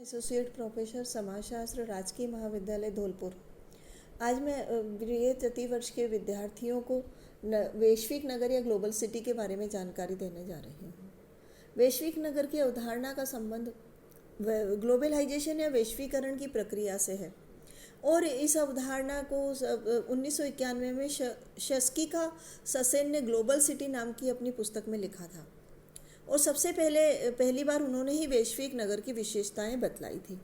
Associate professor समाजशास्त्र राजकीय महाविद्यालय धौलपुर। आज मैं BA तृतीय वर्ष के विद्यार्थियों को वैश्विक नगर या ग्लोबल सिटी के बारे में जानकारी देने जा रही हूँ। वैश्विक नगर की अवधारणा का संबंध ग्लोबलाइजेशन या वैश्वीकरण की प्रक्रिया से है और इस अवधारणा को 1991 में शस्किका ससेन ने ग्लोबल सिटी नाम की अपनी पुस्तक में लिखा था और सबसे पहली बार उन्होंने ही वैश्विक नगर की विशेषताएं बतलाई थी।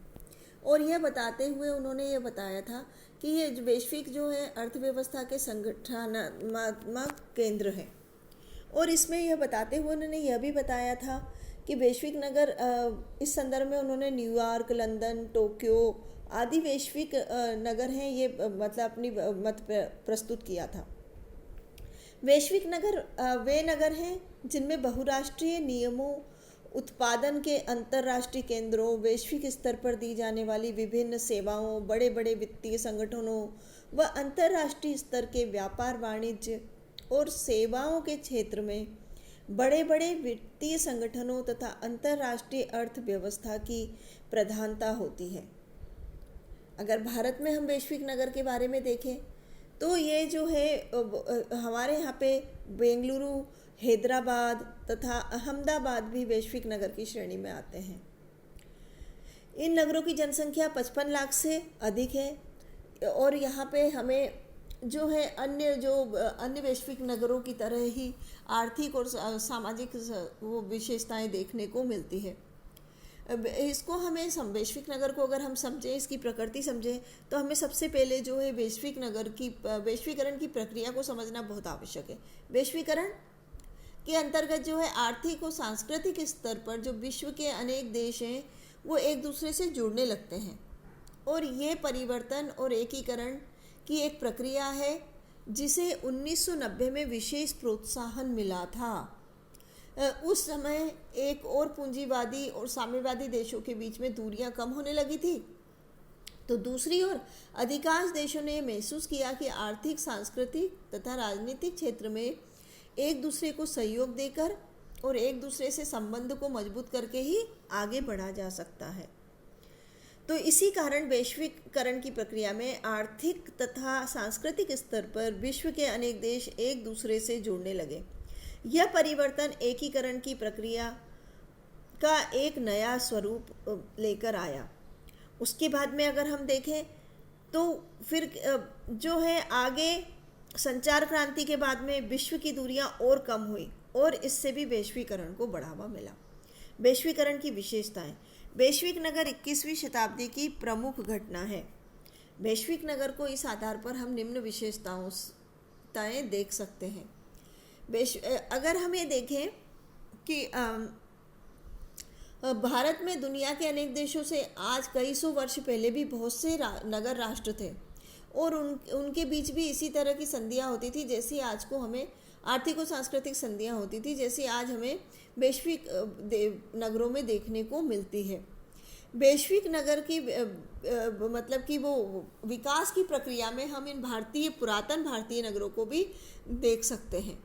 और यह बताते हुए उन्होंने ये बताया था कि ये वैश्विक जो है अर्थव्यवस्था के संगठनात्मक केंद्र है। और इसमें यह बताते हुए उन्होंने यह भी बताया था कि वैश्विक नगर इस संदर्भ में उन्होंने न्यूयॉर्क, लंदन, टोक्यो आदि वैश्विक नगर हैं ये मतलब अपनी मत प्रस्तुत किया था। वैश्विक नगर वे नगर हैं जिनमें बहुराष्ट्रीय नियमों, उत्पादन के अंतर्राष्ट्रीय केंद्रों, वैश्विक स्तर पर दी जाने वाली विभिन्न सेवाओं, बड़े बड़े वित्तीय संगठनों व अंतर्राष्ट्रीय स्तर के व्यापार, वाणिज्य और सेवाओं के क्षेत्र में बड़े बड़े वित्तीय संगठनों तथा अंतर्राष्ट्रीय अर्थव्यवस्था की प्रधानता होती है। अगर भारत में हम वैश्विक नगर के बारे में देखें तो ये जो है हमारे यहाँ पे बेंगलुरु, हैदराबाद तथा अहमदाबाद भी वैश्विक नगर की श्रेणी में आते हैं। इन नगरों की जनसंख्या 55 लाख से अधिक है और यहाँ पे हमें जो है अन्य वैश्विक नगरों की तरह ही आर्थिक और सामाजिक वो विशेषताएं देखने को मिलती है। इसको हमें वैश्विक नगर को अगर हम समझें, इसकी प्रकृति समझें, तो हमें सबसे पहले जो है वैश्वीकरण की प्रक्रिया को समझना बहुत आवश्यक है। वैश्वीकरण के अंतर्गत जो है आर्थिक और सांस्कृतिक स्तर पर जो विश्व के अनेक देश हैं वो एक दूसरे से जुड़ने लगते हैं और ये परिवर्तन और एकीकरण की एक प्रक्रिया है जिसे 1990 में विशेष प्रोत्साहन मिला था। उस समय एक और पूंजीवादी और साम्यवादी देशों के बीच में दूरियां कम होने लगी थी, तो दूसरी ओर अधिकांश देशों ने महसूस किया कि आर्थिक, सांस्कृतिक तथा राजनीतिक क्षेत्र में एक दूसरे को सहयोग देकर और एक दूसरे से संबंध को मजबूत करके ही आगे बढ़ा जा सकता है। तो इसी कारण वैश्वीकरण की प्रक्रिया में आर्थिक तथा सांस्कृतिक स्तर पर विश्व के अनेक देश एक दूसरे से जुड़ने लगे। यह परिवर्तन एकीकरण की प्रक्रिया का एक नया स्वरूप लेकर आया। उसके बाद में अगर हम देखें तो फिर जो है आगे संचार क्रांति के बाद में विश्व की दूरियां और कम हुई और इससे भी वैश्वीकरण को बढ़ावा मिला। वैश्वीकरण की विशेषताएं। वैश्विक नगर 21वीं शताब्दी की प्रमुख घटना है। वैश्विक नगर को इस आधार पर हम निम्न विशेषताएं देख सकते हैं। अगर हम ये देखें कि भारत में दुनिया के अनेक देशों से आज कई सौ वर्ष पहले भी बहुत से नगर राष्ट्र थे और उनके बीच भी इसी तरह की संधियां होती थी जैसी आज को हमें आर्थिक और सांस्कृतिक संधियां होती थी, जैसी आज हमें वैश्विक नगरों में देखने को मिलती है। वैश्विक नगर की मतलब कि वो विकास की प्रक्रिया में हम इन पुरातन भारतीय नगरों को भी देख सकते हैं।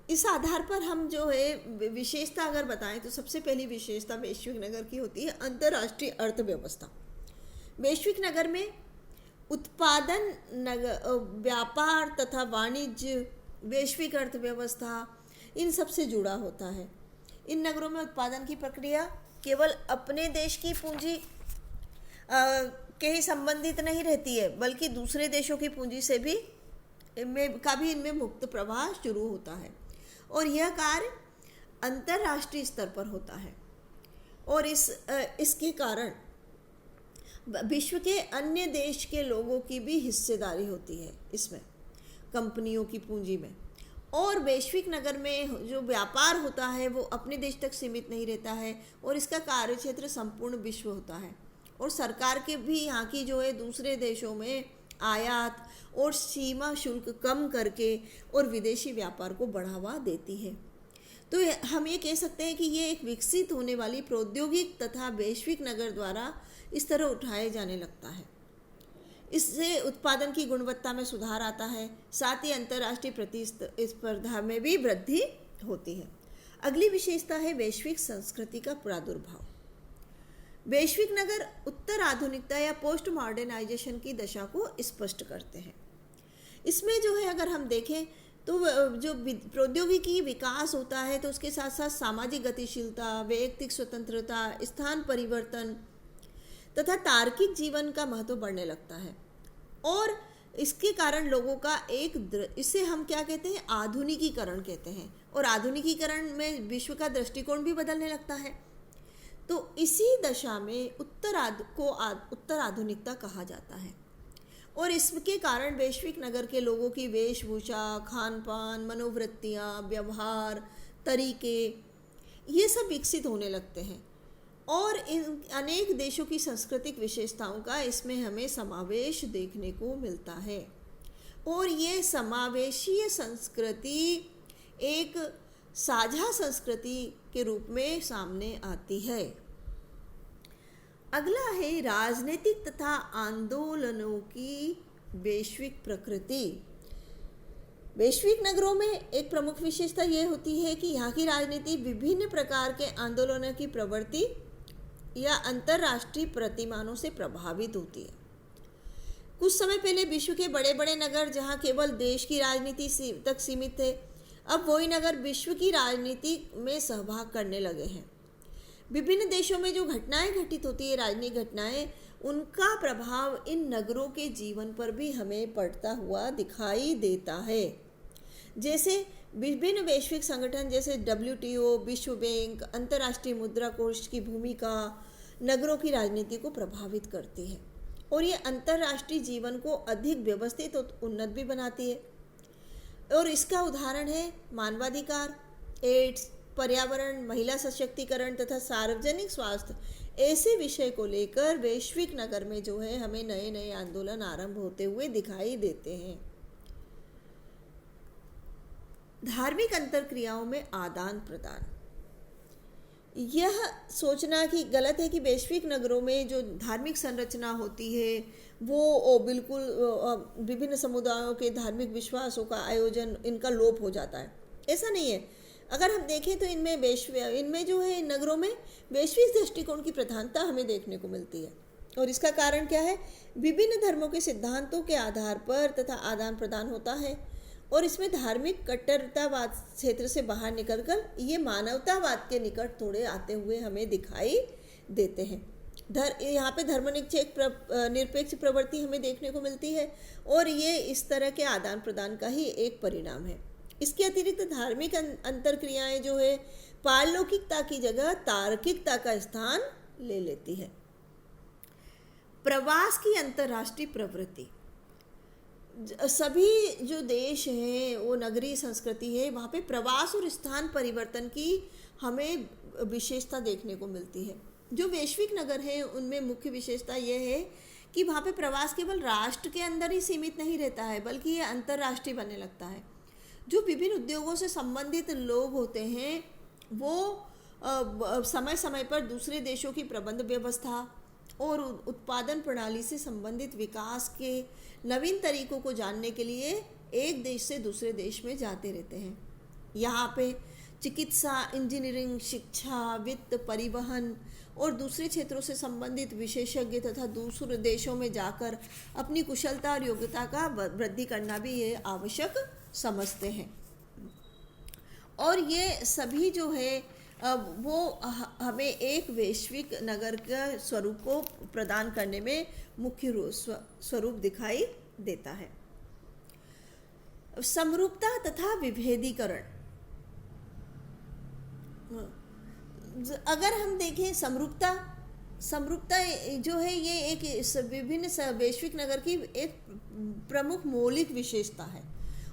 इस आधार पर हम जो है विशेषता अगर बताएं तो सबसे पहली विशेषता वैश्विक नगर की होती है अंतर्राष्ट्रीय अर्थव्यवस्था। वैश्विक नगर में उत्पादन, व्यापार तथा वाणिज्य, वैश्विक अर्थव्यवस्था इन सब से जुड़ा होता है। इन नगरों में उत्पादन की प्रक्रिया केवल अपने देश की पूंजी के ही संबंधित नहीं रहती है बल्कि दूसरे देशों की पूंजी से भी इनमें मुक्त प्रवाह शुरू होता है और यह कार्य अंतर्राष्ट्रीय स्तर पर होता है और इसके कारण विश्व के अन्य देश के लोगों की भी हिस्सेदारी होती है इसमें, कंपनियों की पूंजी में। और वैश्विक नगर में जो व्यापार होता है वो अपने देश तक सीमित नहीं रहता है और इसका कार्यक्षेत्र संपूर्ण विश्व होता है और सरकार के भी यहाँ की जो है दूसरे देशों में आयात और सीमा शुल्क कम करके और विदेशी व्यापार को बढ़ावा देती है। तो हम ये कह सकते हैं कि ये एक विकसित होने वाली प्रौद्योगिक तथा वैश्विक नगर द्वारा इस तरह उठाए जाने लगता है। इससे उत्पादन की गुणवत्ता में सुधार आता है, साथ ही अंतर्राष्ट्रीय प्रतिस्पर्धा में भी वृद्धि होती है। अगली विशेषता है वैश्विक संस्कृति का प्रादुर्भाव। वैश्विक नगर उत्तर आधुनिकता या पोस्ट मॉडर्नाइजेशन की दशा को स्पष्ट करते हैं। इसमें जो है अगर हम देखें तो जो प्रौद्योगिकी विकास होता है तो उसके साथ साथ सामाजिक गतिशीलता, वैयक्तिक स्वतंत्रता, स्थान परिवर्तन तथा तार्किक जीवन का महत्व बढ़ने लगता है और इसके कारण लोगों का इसे हम क्या कहते हैं, आधुनिकीकरण कहते हैं। और आधुनिकीकरण में विश्व का दृष्टिकोण भी बदलने लगता है। तो इसी दशा में उत्तर आधुनिकता कहा जाता है और इसके कारण वैश्विक नगर के लोगों की वेशभूषा, खान पान, मनोवृत्तियाँ, व्यवहार, तरीके ये सब विकसित होने लगते हैं और इन अनेक देशों की सांस्कृतिक विशेषताओं का इसमें हमें समावेश देखने को मिलता है और ये समावेशीय संस्कृति एक साझा संस्कृति के रूप में सामने आती है। अगला है राजनीतिक तथा आंदोलनों की वैश्विक प्रकृति। वैश्विक नगरों में एक प्रमुख विशेषता यह होती है कि यहाँ की राजनीति विभिन्न प्रकार के आंदोलनों की प्रवृत्ति या अंतर्राष्ट्रीय प्रतिमानों से प्रभावित होती है। कुछ समय पहले विश्व के बड़े बड़े नगर जहाँ केवल देश की राजनीति तक सीमित थे, अब वही नगर विश्व की राजनीति में सहभाग करने लगे हैं। विभिन्न देशों में जो घटनाएं घटित होती है, राजनीतिक घटनाएं, उनका प्रभाव इन नगरों के जीवन पर भी हमें पड़ता हुआ दिखाई देता है। जैसे विभिन्न वैश्विक संगठन जैसे WTO, विश्व बैंक, अंतर्राष्ट्रीय मुद्रा कोष की भूमिका नगरों की राजनीति को प्रभावित करती है और ये अंतर्राष्ट्रीय जीवन को अधिक व्यवस्थित और उन्नत भी बनाती है। और इसका उदाहरण है मानवाधिकार, एड्स, पर्यावरण, महिला सशक्तिकरण तथा सार्वजनिक स्वास्थ्य। ऐसे विषय को लेकर वैश्विक नगर में जो है हमें नए नए आंदोलन आरंभ होते हुए दिखाई देते हैं। धार्मिक अंतरक्रियाओं में आदान प्रदान। यह सोचना कि गलत है कि वैश्विक नगरों में जो धार्मिक संरचना होती है वो बिल्कुल विभिन्न समुदायों के धार्मिक विश्वासों का आयोजन इनका लोप हो जाता है। ऐसा नहीं है। अगर हम देखें तो इनमें जो है इन नगरों में वैश्विक दृष्टिकोण की प्रधानता हमें देखने को मिलती है और इसका कारण क्या है, विभिन्न धर्मों के सिद्धांतों के आधार पर तथा आदान प्रदान होता है और इसमें धार्मिक कट्टरतावाद क्षेत्र से बाहर निकलकर ये मानवतावाद के निकट थोड़े आते हुए हमें दिखाई देते हैं। यहाँ पे धर्मनिरपेक्ष प्रवृत्ति हमें देखने को मिलती है और ये इस तरह के आदान प्रदान का ही एक परिणाम है। इसके अतिरिक्त धार्मिक अंतरक्रियाएं जो है पारलौकिकता की जगह तार्किकता का स्थान ले लेती है। प्रवास की अंतर्राष्ट्रीय प्रवृत्ति। सभी जो देश हैं वो नगरीय संस्कृति है, वहाँ पे प्रवास और स्थान परिवर्तन की हमें विशेषता देखने को मिलती है। जो वैश्विक नगर हैं उनमें मुख्य विशेषता यह है कि वहाँ पे प्रवास केवल राष्ट्र के अंदर ही सीमित नहीं रहता है बल्कि ये अंतर्राष्ट्रीय बनने लगता है। जो विभिन्न उद्योगों से संबंधित लोग होते हैं वो समय समय पर दूसरे देशों की प्रबंध व्यवस्था और उत्पादन प्रणाली से संबंधित विकास के नवीन तरीकों को जानने के लिए एक देश से दूसरे देश में जाते रहते हैं। यहाँ पे चिकित्सा, इंजीनियरिंग, शिक्षा, वित्त, परिवहन और दूसरे क्षेत्रों से संबंधित विशेषज्ञ तथा दूसरे देशों में जाकर अपनी कुशलता और योग्यता का वृद्धि करना भी ये आवश्यक समझते हैं। और ये सभी जो है वो हमें एक वैश्विक नगर का स्वरूप को प्रदान करने में मुख्य स्वरूप दिखाई देता है। समरूपता तथा विभेदीकरण। अगर हम देखें समरूपता जो है ये एक विभिन्न वैश्विक नगर की एक प्रमुख मौलिक विशेषता है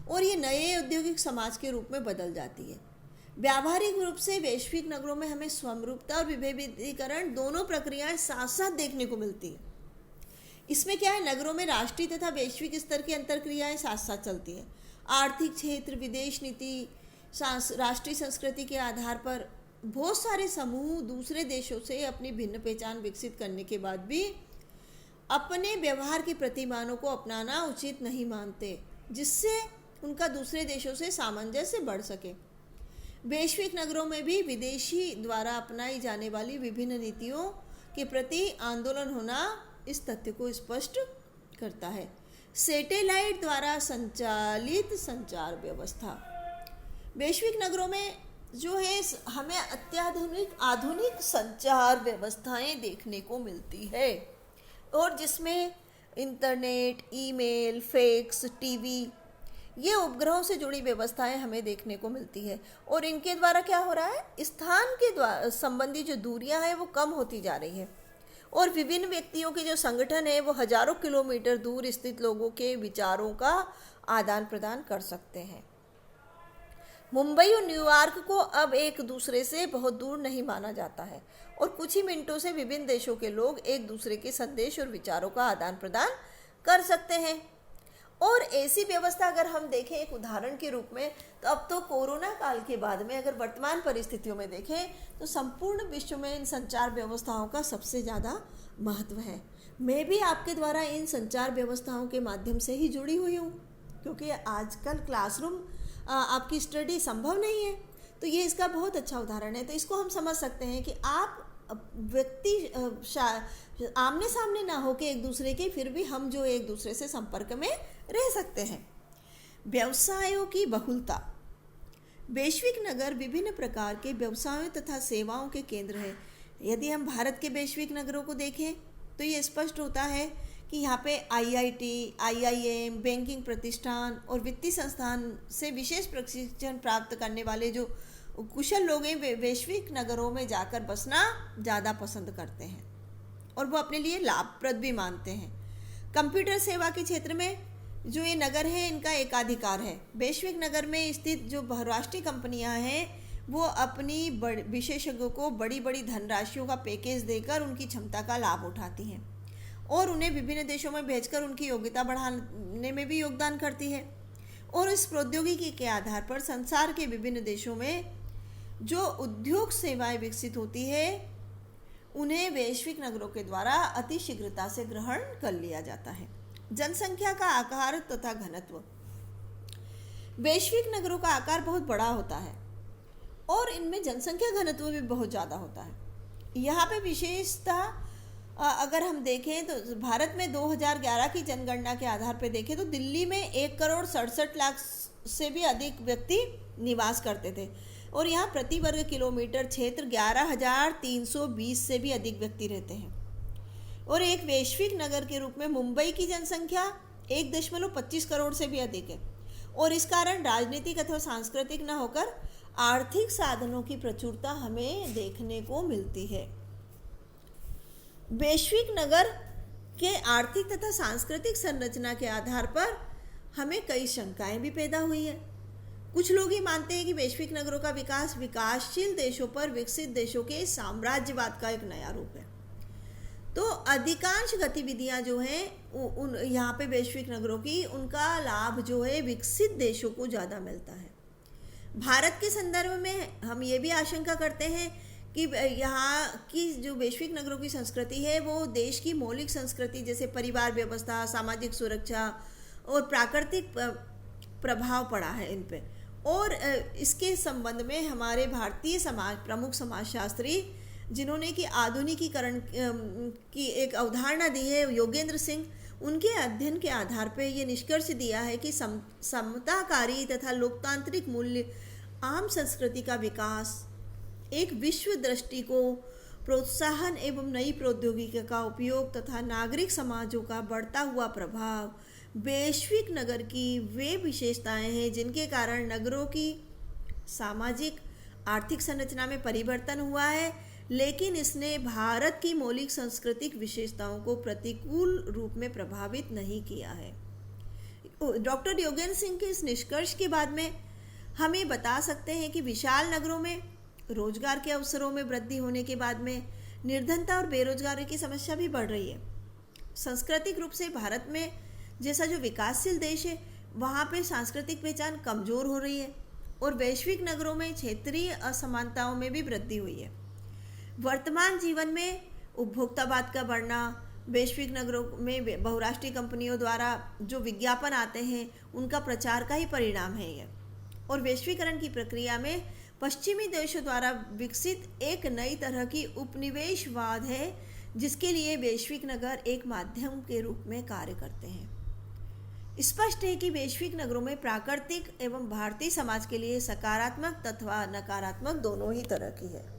और ये नए औद्योगिक समाज के रूप में बदल जाती है। व्यावहारिक रूप से वैश्विक नगरों में हमें समरूपता और विभेदीकरण दोनों प्रक्रियाएं साथ साथ देखने को मिलती है। इसमें क्या है, नगरों में राष्ट्रीय तथा वैश्विक स्तर की अंतरक्रियाएं साथ साथ चलती हैं। आर्थिक क्षेत्र, विदेश नीति, राष्ट्रीय संस्कृति के आधार पर बहुत सारे समूह दूसरे देशों से अपनी भिन्न पहचान विकसित करने के बाद भी अपने व्यवहार के प्रतिमानों को अपनाना उचित नहीं मानते, जिससे उनका दूसरे देशों से सामंजस्य बढ़ सके। वैश्विक नगरों में भी विदेशी द्वारा अपनाई जाने वाली विभिन्न नीतियों के प्रति आंदोलन होना इस तथ्य को स्पष्ट करता है। सैटेलाइट द्वारा संचालित संचार व्यवस्था। वैश्विक नगरों में जो है हमें आधुनिक संचार व्यवस्थाएं देखने को मिलती है, और जिसमें इंटरनेट, ईमेल, फैक्स, टीवी, ये उपग्रहों से जुड़ी व्यवस्थाएं हमें देखने को मिलती है। और इनके द्वारा क्या हो रहा है, स्थान के द्वारा संबंधी जो दूरियां हैं वो कम होती जा रही है, और विभिन्न व्यक्तियों के जो संगठन है वो हजारों किलोमीटर दूर स्थित लोगों के विचारों का आदान प्रदान कर सकते हैं। मुंबई और न्यूयॉर्क को अब एक दूसरे से बहुत दूर नहीं माना जाता है, और कुछ ही मिनटों से विभिन्न देशों के लोग एक दूसरे के संदेश और विचारों का आदान प्रदान कर सकते हैं। और ऐसी व्यवस्था अगर हम देखें एक उदाहरण के रूप में, तो अब तो कोरोना काल के बाद में अगर वर्तमान परिस्थितियों में देखें तो संपूर्ण विश्व में इन संचार व्यवस्थाओं का सबसे ज़्यादा महत्व है। मैं भी आपके द्वारा इन संचार व्यवस्थाओं के माध्यम से ही जुड़ी हुई हूँ, क्योंकि आजकल क्लासरूम आपकी स्टडी संभव नहीं है, तो ये इसका बहुत अच्छा उदाहरण है। तो इसको हम समझ सकते हैं कि आप व्यक्ति आमने सामने ना होके एक दूसरे के, फिर भी हम जो एक दूसरे से संपर्क में रह सकते हैं। व्यवसायों की बहुलता। वैश्विक नगर विभिन्न प्रकार के व्यवसायों तथा सेवाओं के केंद्र हैं। यदि हम भारत के वैश्विक नगरों को देखें तो ये स्पष्ट होता है कि यहाँ पे आईआईटी, आईआईएम, बैंकिंग प्रतिष्ठान और वित्तीय संस्थान से विशेष प्रशिक्षण प्राप्त करने वाले जो कुशल लोग हैं वे वैश्विक नगरों में जाकर बसना ज़्यादा पसंद करते हैं, और वो अपने लिए लाभप्रद भी मानते हैं। कंप्यूटर सेवा के क्षेत्र में जो ये नगर है इनका एकाधिकार है। वैश्विक नगर में स्थित जो बहुराष्ट्रीय कंपनियां हैं वो अपनी विशेषज्ञों को बड़ी बड़ी धनराशियों का पैकेज देकर उनकी क्षमता का लाभ उठाती हैं, और उन्हें विभिन्न देशों में भेजकर उनकी योग्यता बढ़ाने में भी योगदान करती है। और इस प्रौद्योगिकी के आधार पर संसार के विभिन्न देशों में जो उद्योग सेवाएं विकसित होती है उन्हें वैश्विक नगरों के द्वारा अति शीघ्रता से ग्रहण कर लिया जाता है। जनसंख्या का आकार तथा घनत्व। वैश्विक नगरों का आकार बहुत बड़ा होता है और इनमें जनसंख्या घनत्व भी बहुत ज़्यादा होता है। यहाँ पे विशेषता अगर हम देखें तो भारत में 2011 की जनगणना के आधार पर देखें तो दिल्ली में 1,67,00,000 से भी अधिक व्यक्ति निवास करते थे, और यहाँ प्रति वर्ग किलोमीटर क्षेत्र 11,320 से भी अधिक व्यक्ति रहते हैं। और एक वैश्विक नगर के रूप में मुंबई की जनसंख्या 1.25 करोड़ से भी अधिक है, और इस कारण राजनीतिक अथवा सांस्कृतिक न होकर आर्थिक साधनों की प्रचुरता हमें देखने को मिलती है। वैश्विक नगर के आर्थिक तथा सांस्कृतिक संरचना के आधार पर हमें कई शंकाएं भी पैदा हुई है। कुछ लोग ये मानते हैं कि वैश्विक नगरों का विकास विकासशील देशों पर विकसित देशों के साम्राज्यवाद का एक नया रूप है। तो अधिकांश गतिविधियां जो हैं यहाँ पे वैश्विक नगरों की, उनका लाभ जो है विकसित देशों को ज़्यादा मिलता है। भारत के संदर्भ में हम ये भी आशंका करते हैं कि यहाँ की जो वैश्विक नगरों की संस्कृति है वो देश की मौलिक संस्कृति जैसे परिवार व्यवस्था, सामाजिक सुरक्षा और प्राकृतिक प्रभाव पड़ा है इन पे। और इसके संबंध में हमारे भारतीय प्रमुख समाजशास्त्री जिन्होंने कि आधुनिकीकरण की एक अवधारणा दी है, योगेंद्र सिंह, उनके अध्ययन के आधार पर ये निष्कर्ष दिया है कि समताकारी तथा लोकतांत्रिक मूल्य, आम संस्कृति का विकास, एक विश्व दृष्टि को प्रोत्साहन एवं नई प्रौद्योगिकी का उपयोग तथा नागरिक समाजों का बढ़ता हुआ प्रभाव वैश्विक नगर की वे विशेषताएं हैं जिनके कारण नगरों की सामाजिक आर्थिक संरचना में परिवर्तन हुआ है, लेकिन इसने भारत की मौलिक सांस्कृतिक विशेषताओं को प्रतिकूल रूप में प्रभावित नहीं किया है। डॉक्टर योगेंद्र सिंह के इस निष्कर्ष के बाद में हम ये बता सकते हैं कि विशाल नगरों में रोजगार के अवसरों में वृद्धि होने के बाद में निर्धनता और बेरोजगारी की समस्या भी बढ़ रही है। सांस्कृतिक रूप से भारत में जैसा जो विकासशील देश है वहाँ पे सांस्कृतिक पहचान कमज़ोर हो रही है, और वैश्विक नगरों में क्षेत्रीय असमानताओं में भी वृद्धि हुई है। वर्तमान जीवन में उपभोक्तावाद का बढ़ना, वैश्विक नगरों में बहुराष्ट्रीय कंपनियों द्वारा जो विज्ञापन आते हैं उनका प्रचार का ही परिणाम है ये। और वैश्वीकरण की प्रक्रिया में पश्चिमी देशों द्वारा विकसित एक नई तरह की उपनिवेशवाद है जिसके लिए वैश्विक नगर एक माध्यम के रूप में कार्य करते हैं। स्पष्ट है कि वैश्विक नगरों में प्राकृतिक एवं भारतीय समाज के लिए सकारात्मक तथा नकारात्मक दोनों ही तरह की है।